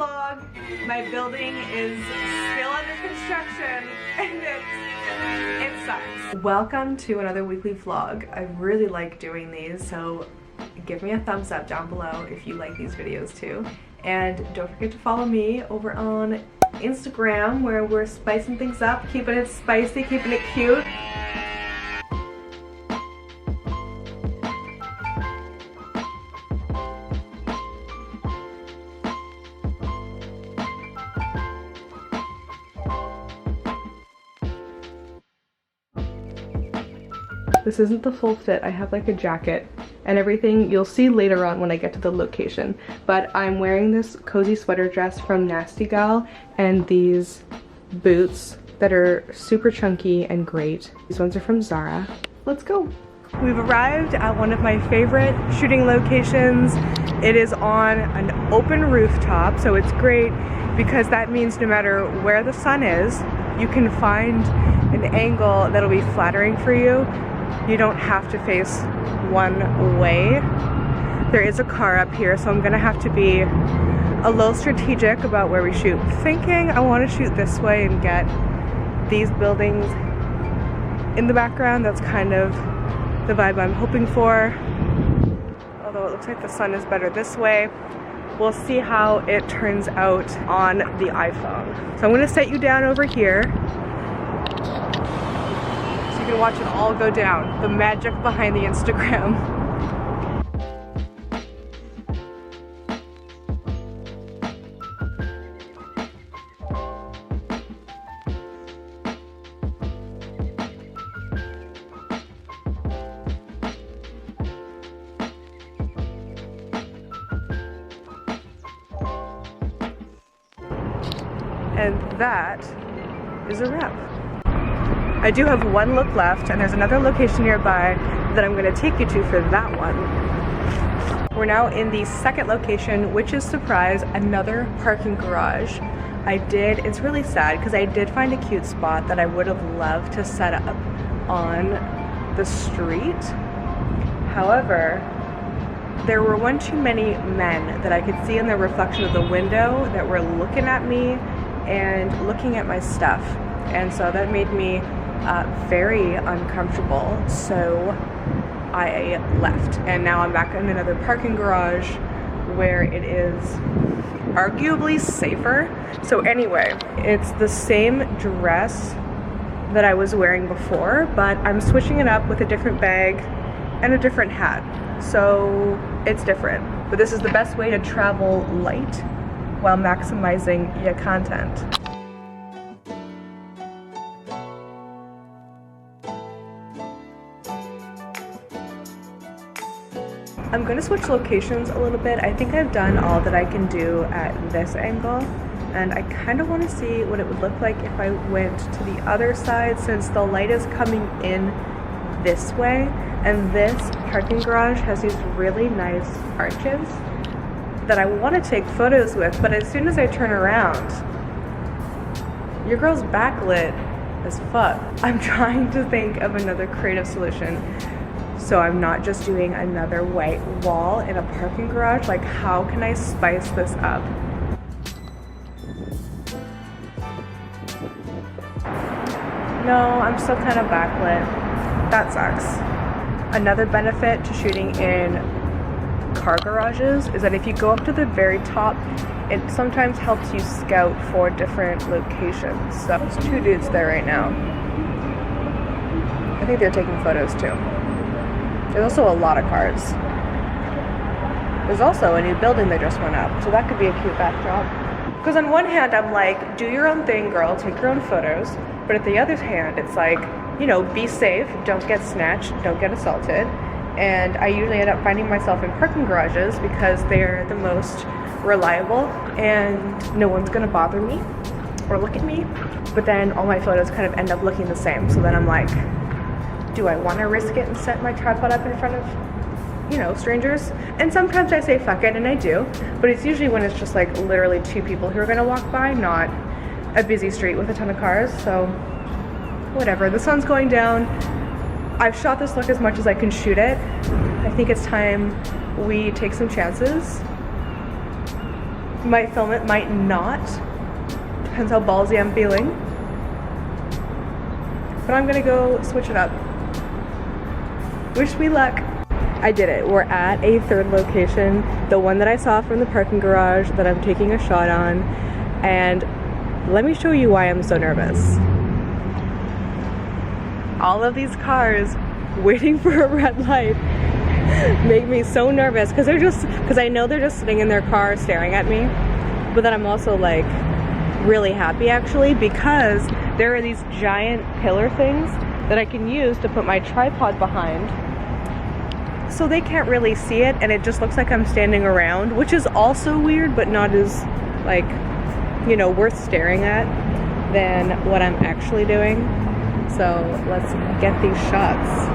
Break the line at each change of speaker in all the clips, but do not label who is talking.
vlog. My building is still under construction and it sucks. Welcome to another weekly vlog. I really like doing these, so give me a thumbs up down below if you like these videos too. And don't forget to follow me over on Instagram, where we're spicing things up, keeping it spicy, keeping it cute. This isn't the full fit. I have like a jacket and everything you'll see later on when I get to the location. But I'm wearing this cozy sweater dress from Nasty Gal and these boots that are super chunky and great. These ones are from Zara. Let's go. We've arrived at one of my favorite shooting locations. It is on an open rooftop, so it's great because that means no matter where the sun is, you can find an angle that'll be flattering for you. You don't have to face one way. There is a car up here, so I'm gonna have to be a little strategic about where we shoot. Thinking I want to shoot this way and get these buildings in the background. That's kind of the vibe I'm hoping for. Although it looks like the sun is better this way. We'll see how it turns out on the iPhone. So I'm gonna set you down over here. You can watch it all go down. The magic behind the Instagram. And that is a wrap. I do have one look left, and there's another location nearby that I'm going to take you to for that one. We're now in the second location, which is, surprise, another parking garage. It's really sad because I did find a cute spot that I would have loved to set up on the street. However, there were one too many men that I could see in the reflection of the window that were looking at me and looking at my stuff. And so that made me very uncomfortable, so I left. And now I'm back in another parking garage where it is arguably safer. So anyway, it's the same dress that I was wearing before, but I'm switching it up with a different bag and a different hat. So it's different. But this is the best way to travel light while maximizing your content. I'm going to switch locations a little bit. I think I've done all that I can do at this angle, and I kind of want to see what it would look like if I went to the other side, since the light is coming in this way, and this parking garage has these really nice arches that I want to take photos with, but as soon as I turn around, your girl's backlit as fuck. I'm trying to think of another creative solution. So I'm not just doing another white wall in a parking garage. Like, how can I spice this up? No, I'm still kind of backlit. That sucks. Another benefit to shooting in car garages is that if you go up to the very top, it sometimes helps you scout for different locations. So there's two dudes there right now. I think they're taking photos too. There's also a lot of cars. There's also a new building that just went up, so that could be a cute backdrop. Because on one hand, I'm like, do your own thing, girl, take your own photos. But at the other hand, it's like, you know, be safe, don't get snatched, don't get assaulted. And I usually end up finding myself in parking garages because they're the most reliable and no one's gonna bother me or look at me. But then all my photos kind of end up looking the same. So then I'm like, do I want to risk it and set my tripod up in front of, you know, strangers? And sometimes I say fuck it, and I do, but it's usually when it's just like literally two people who are gonna walk by, not a busy street with a ton of cars. So whatever, the sun's going down. I've shot this look as much as I can shoot it. I think it's time we take some chances Might film it, might not. Depends how ballsy I'm feeling. But I'm gonna go switch it up. Wish me luck. I did it. We're at a third location, the one that I saw from the parking garage that I'm taking a shot on. And let me show you why I'm so nervous. All of these cars waiting for a red light make me so nervous because I know they're just sitting in their car staring at me. But then I'm also like really happy actually because there are these giant pillar things that I can use to put my tripod behind. So they can't really see it and it just looks like I'm standing around, which is also weird but not as like, you know, worth staring at than what I'm actually doing. So let's get these shots.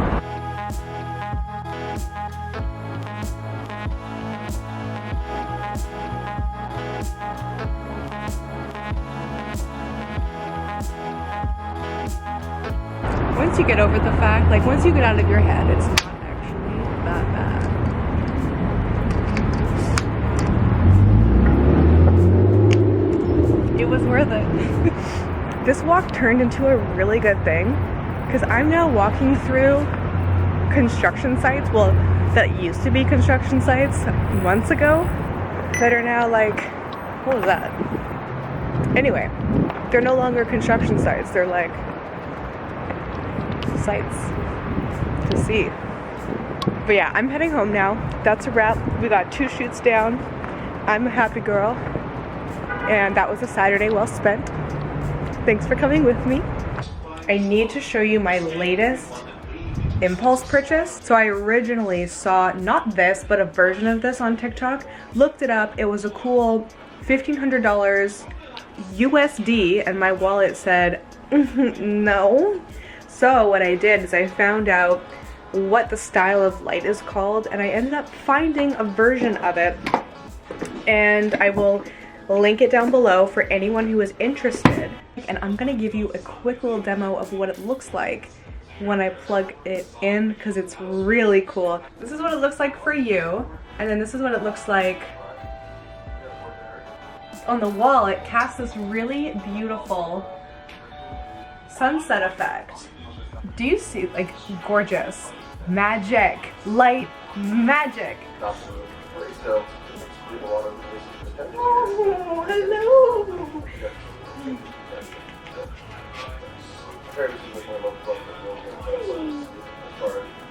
Once you get over the fact, like once you get out of your head, it's not actually that bad. It was worth it. This walk turned into a really good thing because I'm now walking through construction sites, well, that used to be construction sites months ago, that are now like, what was that? Anyway, they're no longer construction sites, they're like sites to see. But yeah, I'm heading home now. That's a wrap. We got 2 shoots down. I'm a happy girl. And that was a Saturday well spent. Thanks for coming with me. I need to show you my latest impulse purchase. So I originally saw not this, but a version of this on TikTok. Looked it up. It was a cool $1,500 USD and my wallet said, no. So what I did is I found out what the style of light is called and I ended up finding a version of it and I will link it down below for anyone who is interested. And I'm gonna give you a quick little demo of what it looks like when I plug it in because it's really cool. This is what it looks like for you and then this is what it looks like on the wall. It casts this really beautiful sunset effect. Do you see, like, gorgeous, magic, light, magic. Oh, hello.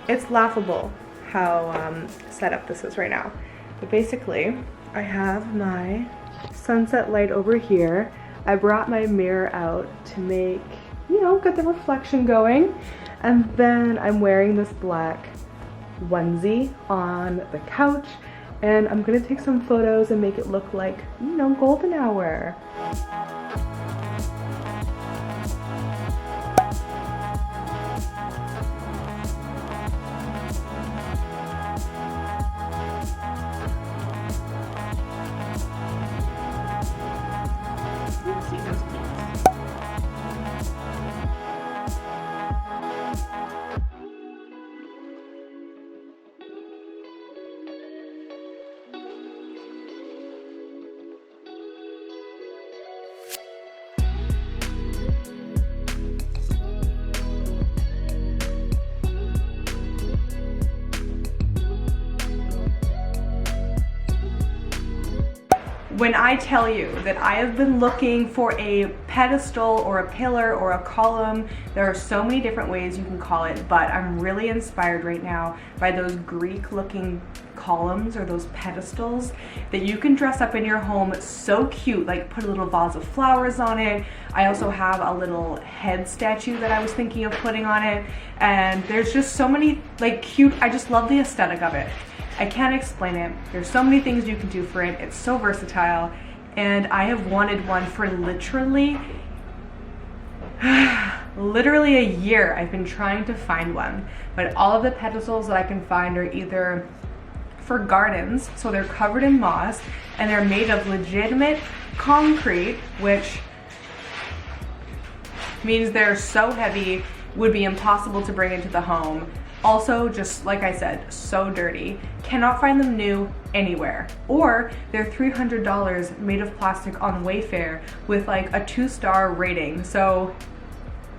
It's laughable how set up this is right now. But basically, I have my sunset light over here. I brought my mirror out to make, you know, get the reflection going. And then I'm wearing this black onesie on the couch and I'm gonna take some photos and make it look like, you know, golden hour. When I tell you that I have been looking for a pedestal or a pillar or a column, there are so many different ways you can call it, but I'm really inspired right now by those Greek looking columns or those pedestals that you can dress up in your home. It's so cute, like put a little vase of flowers on it. I also have a little head statue that I was thinking of putting on it, and there's just so many like cute, I just love the aesthetic of it. I can't explain it. There's so many things you can do for it. It's so versatile. And I have wanted one for literally a year. I've been trying to find one. But all of the pedestals that I can find are either for gardens, so they're covered in moss, and they're made of legitimate concrete, which means they're so heavy, would be impossible to bring into the home. Also, just like I said, so dirty. Cannot find them new anywhere. Or they're $300 made of plastic on Wayfair with like a 2-star rating. So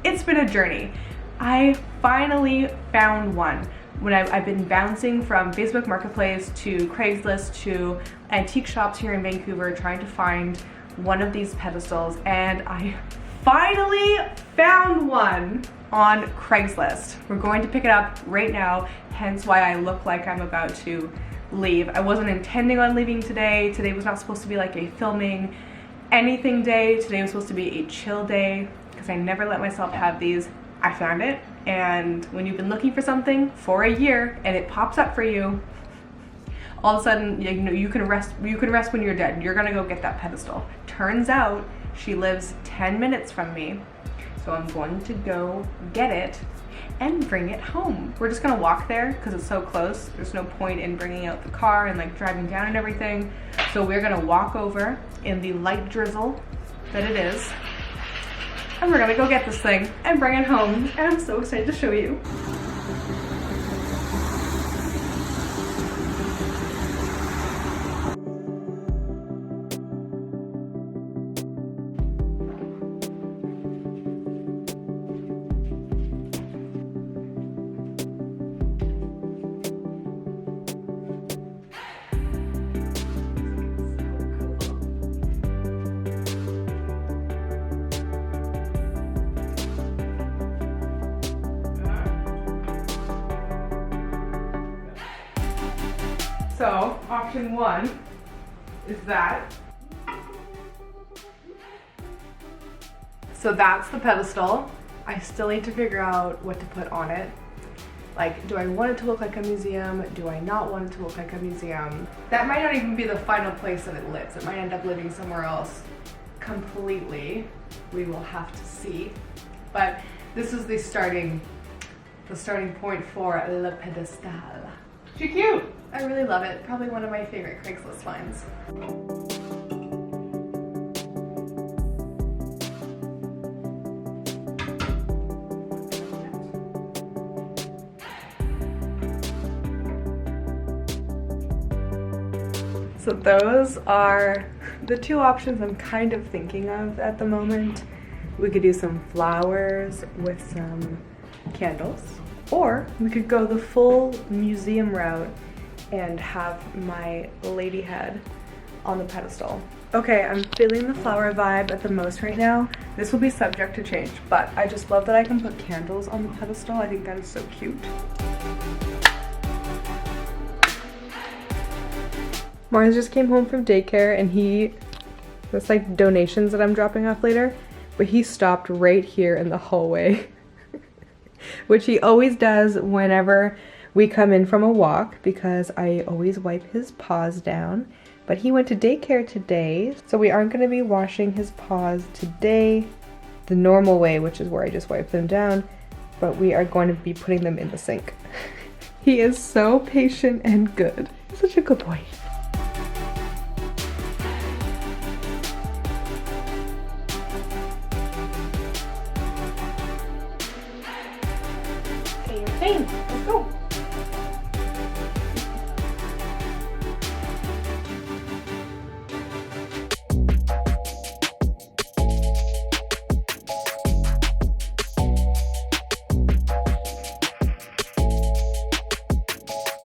it's been a journey. I finally found one. When I've been bouncing from Facebook Marketplace to Craigslist to antique shops here in Vancouver trying to find one of these pedestals, and I finally found one on Craigslist. We're going to pick it up right now, hence why I look like I'm about to leave. I wasn't intending on leaving today. Today was not supposed to be like a filming anything day. Today was supposed to be a chill day because I never let myself have these. I found it, and when you've been looking for something for a year and it pops up for you, all of a sudden, you know, you can rest when you're dead. You're gonna go get that pedestal. Turns out she lives 10 minutes from me, so I'm going to go get it and bring it home. We're just gonna walk there because it's so close. There's no point in bringing out the car and like driving down and everything. So we're gonna walk over in the light drizzle that it is, and we're gonna go get this thing and bring it home. And I'm so excited to show you. So, option one is that. So that's the pedestal. I still need to figure out what to put on it. Like, do I want it to look like a museum? Do I not want it to look like a museum? That might not even be the final place that it lives. It might end up living somewhere else completely. We will have to see. But this is the starting point for Le Pedestal. She's cute. I really love it. Probably one of my favorite Craigslist finds. So those are the two options I'm kind of thinking of at the moment. We could do some flowers with some candles, or we could go the full museum route and have my lady head on the pedestal. Okay, I'm feeling the flower vibe at the most right now. This will be subject to change, but I just love that I can put candles on the pedestal. I think that is so cute. Mars just came home from daycare, and that's like donations that I'm dropping off later, but he stopped right here in the hallway, which he always does whenever we come in from a walk, because I always wipe his paws down. But he went to daycare today, so we aren't going to be washing his paws today the normal way, which is where I just wipe them down, but we are going to be putting them in the sink. He is so patient and good. Such a good boy. Okay, you're clean. Let's go.